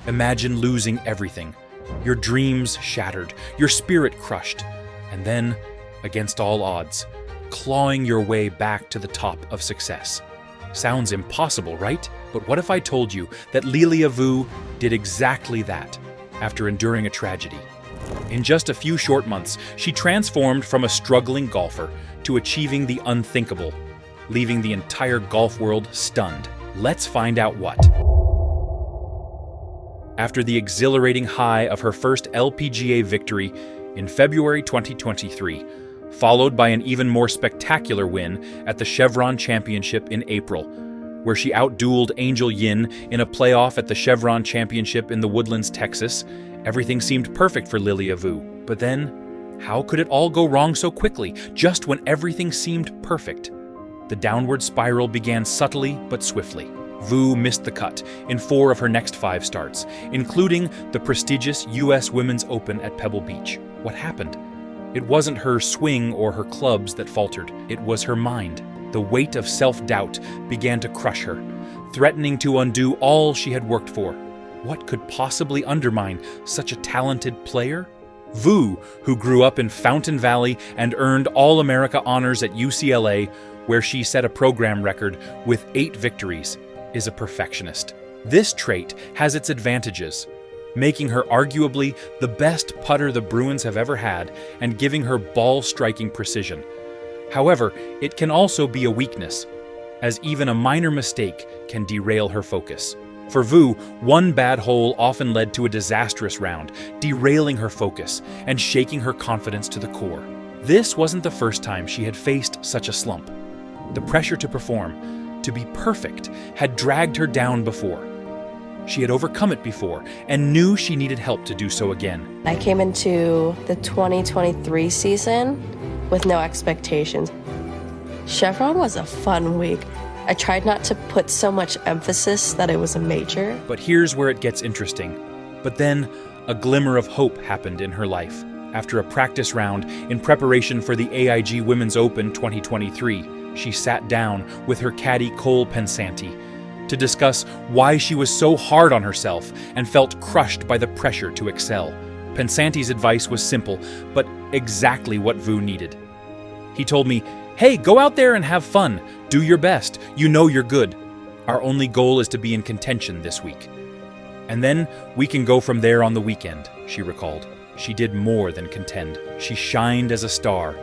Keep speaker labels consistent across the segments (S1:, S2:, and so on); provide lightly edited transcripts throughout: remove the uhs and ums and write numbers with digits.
S1: Imagine losing everything, your dreams shattered, your spirit crushed, and then, against all odds, clawing your way back to the top of success. Sounds impossible, right? But what if I told you that Lilia Vu did exactly that after enduring a tragedy? In just a few short months, she transformed from a struggling golfer to achieving the unthinkable, leaving the entire golf world stunned. Let's find out what. After the exhilarating high of her first LPGA victory in February 2023, followed by an even more spectacular win at the Chevron Championship in April, where she outdueled Angel Yin in a playoff at the Chevron Championship in the Woodlands, Texas, everything seemed perfect for Lilia Vu. But then, how could it all go wrong so quickly, just when everything seemed perfect? The downward spiral began subtly but swiftly. Vu missed the cut in 4 of her next 5 starts, including the prestigious U.S. Women's Open at Pebble Beach. What happened? It wasn't her swing or her clubs that faltered. It was her mind. The weight of self-doubt began to crush her, threatening to undo all she had worked for. What could possibly undermine such a talented player? Vu, who grew up in Fountain Valley and earned All-America honors at UCLA, where she set a program record with 8 victories, is a perfectionist. This trait has its advantages, making her arguably the best putter the Bruins have ever had and giving her ball-striking precision. However, it can also be a weakness, as even a minor mistake can derail her focus. For Vu, one bad hole often led to a disastrous round, derailing her focus and shaking her confidence to the core. This wasn't the first time she had faced such a slump. The pressure to perform, to be perfect, had dragged her down before. She had overcome it before and knew she needed help to do so again.
S2: I came into the 2023 season with no expectations. Chevron was a fun week. I tried not to put so much emphasis that it was a major.
S1: But here's where it gets interesting. But then, a glimmer of hope happened in her life. After a practice round in preparation for the AIG Women's Open 2023, she sat down with her caddy Cole Pensanti to discuss why she was so hard on herself and felt crushed by the pressure to excel. Pensanti's advice was simple, but exactly what Vu needed. He told me, "Hey, go out there and have fun. Do your best. You know you're good. Our only goal is to be in contention this week. And then we can go from there on the weekend," she recalled. She did more than contend. She shined as a star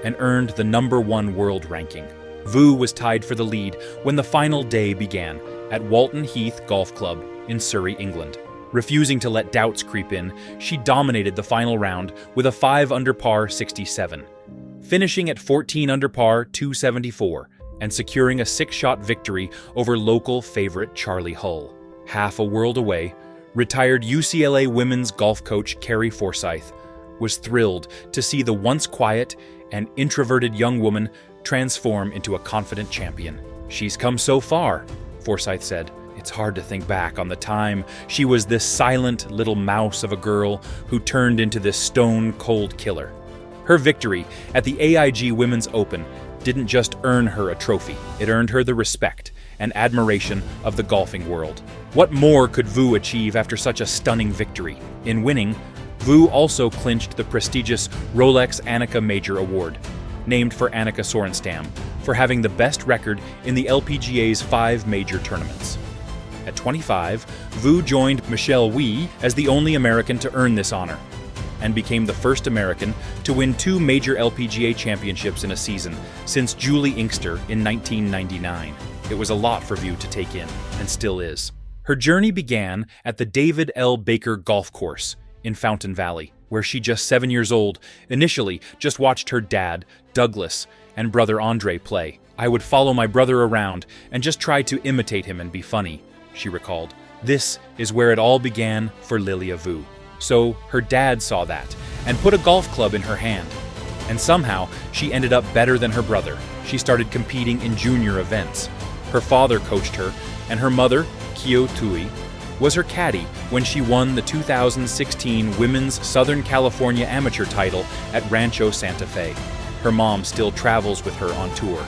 S1: and earned the #1 world ranking. Vu was tied for the lead when the final day began at Walton Heath Golf Club in Surrey, England. Refusing to let doubts creep in, she dominated the final round with a 5 under par 67, finishing at 14 under par 274 and securing a 6-shot victory over local favorite Charlie Hull. Half a world away, retired UCLA women's golf coach Carrie Forsyth was thrilled to see the once quiet and introverted young woman transform into a confident champion. "She's come so far," Forsyth said. "It's hard to think back on the time she was this silent little mouse of a girl who turned into this stone-cold killer." Her victory at the AIG Women's Open didn't just earn her a trophy, it earned her the respect and admiration of the golfing world. What more could Vu achieve after such a stunning victory? In winning, Vu also clinched the prestigious Rolex Annika Major Award, named for Annika Sorenstam, for having the best record in the LPGA's 5 major tournaments. At 25, Vu joined Michelle Wie as the only American to earn this honor, and became the first American to win 2 major LPGA championships in a season since Julie Inkster in 1999. It was a lot for Vu to take in, and still is. Her journey began at the David L. Baker Golf Course in Fountain Valley, where she, just 7 years old, initially just watched her dad, Douglas, and brother Andre play. "I would follow my brother around and just try to imitate him and be funny," she recalled. This is where it all began for Lilia Vu. So her dad saw that and put a golf club in her hand. And somehow she ended up better than her brother. She started competing in junior events. Her father coached her, and her mother, Kyo Tui, was her caddy when she won the 2016 Women's Southern California Amateur title at Rancho Santa Fe. Her mom still travels with her on tour.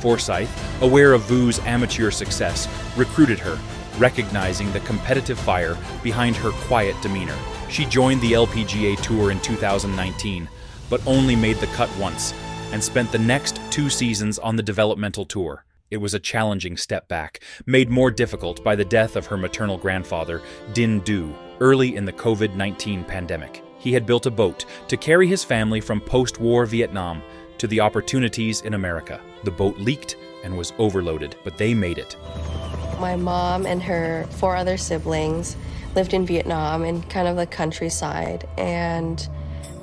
S1: Forsyth, aware of Vu's amateur success, recruited her recognizing the competitive fire behind her quiet demeanor. She joined the LPGA Tour in 2019, but only made the cut once, and spent the next 2 seasons on the developmental tour. It was a challenging step back, made more difficult by the death of her maternal grandfather, Din Du, early in the COVID-19 pandemic. He had built a boat to carry his family from post-war Vietnam to the opportunities in America. The boat leaked and was overloaded, but they made it.
S2: My mom and her 4 other siblings lived in Vietnam in kind of the countryside, and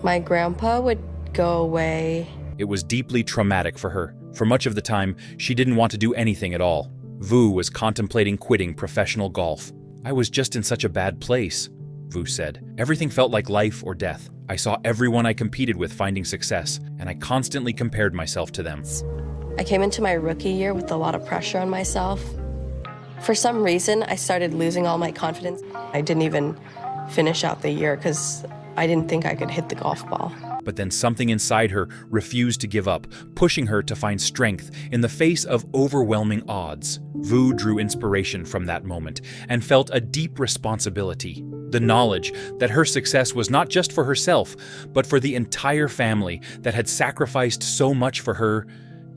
S2: my grandpa would go away.
S1: It was deeply traumatic for her. For much of the time, she didn't want to do anything at all. Vu was contemplating quitting professional golf. "I was just in such a bad place," Vu said. "Everything felt like life or death. I saw everyone I competed with finding success, and I constantly compared myself to them."
S2: I came into my rookie year with a lot of pressure on myself. For some reason, I started losing all my confidence. I didn't even finish out the year because I didn't think I could hit the golf ball.
S1: But then something inside her refused to give up, pushing her to find strength in the face of overwhelming odds. Vu drew inspiration from that moment and felt a deep responsibility. The knowledge that her success was not just for herself, but for the entire family that had sacrificed so much for her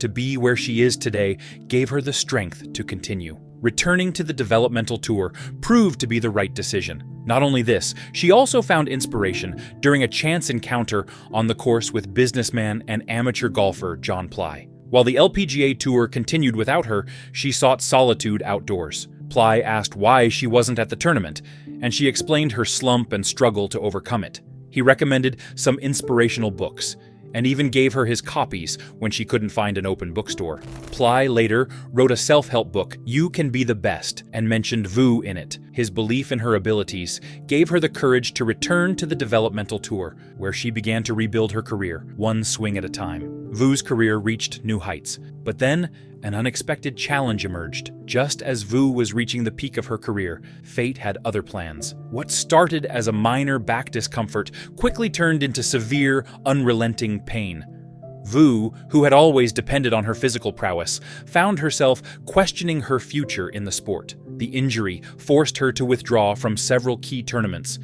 S1: to be where she is today gave her the strength to continue. Returning to the developmental tour proved to be the right decision. Not only this, she also found inspiration during a chance encounter on the course with businessman and amateur golfer John Ply. While the LPGA Tour continued without her, she sought solitude outdoors. Ply asked why she wasn't at the tournament, and she explained her slump and struggle to overcome it. He recommended some inspirational books, and even gave her his copies when she couldn't find an open bookstore. Ply later wrote a self-help book, You Can Be the Best, and mentioned Vu in it. His belief in her abilities gave her the courage to return to the developmental tour, where she began to rebuild her career, one swing at a time. Vu's career reached new heights, but then an unexpected challenge emerged. Just as Vu was reaching the peak of her career, fate had other plans. What started as a minor back discomfort quickly turned into severe, unrelenting pain. Vu, who had always depended on her physical prowess, found herself questioning her future in the sport. The injury forced her to withdraw from several key tournaments,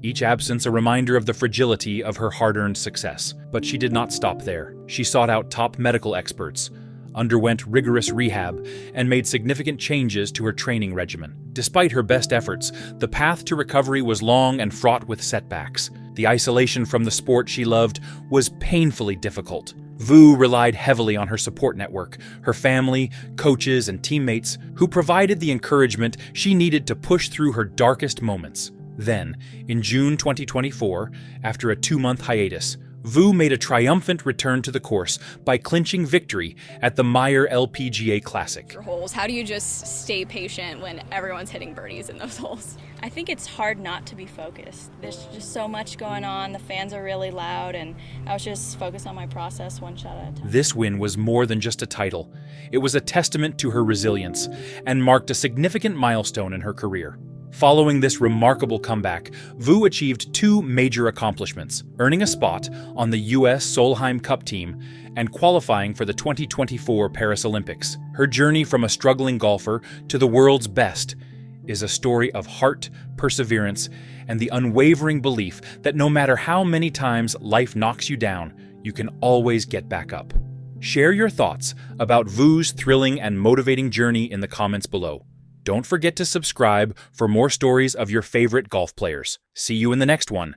S1: each absence a reminder of the fragility of her hard-earned success. But she did not stop there. She sought out top medical experts, underwent rigorous rehab, and made significant changes to her training regimen. Despite her best efforts, the path to recovery was long and fraught with setbacks. The isolation from the sport she loved was painfully difficult. Vu relied heavily on her support network, her family, coaches, and teammates, who provided the encouragement she needed to push through her darkest moments. Then, in June 2024, after a 2-month hiatus, Vu made a triumphant return to the course by clinching victory at the Meyer LPGA Classic.
S3: Holes. How do you just stay patient when everyone's hitting birdies in those holes? I think it's hard not to be focused. There's just so much going on. The fans are really loud, and I was just focused on my process, one shot at a time.
S1: This win was more than just a title. It was a testament to her resilience and marked a significant milestone in her career. Following this remarkable comeback, Vu achieved 2 major accomplishments, earning a spot on the U.S. Solheim Cup team and qualifying for the 2024 Paris Olympics. Her journey from a struggling golfer to the world's best is a story of heart, perseverance, and the unwavering belief that no matter how many times life knocks you down, you can always get back up. Share your thoughts about Vu's thrilling and motivating journey in the comments below. Don't forget to subscribe for more stories of your favorite golf players. See you in the next one.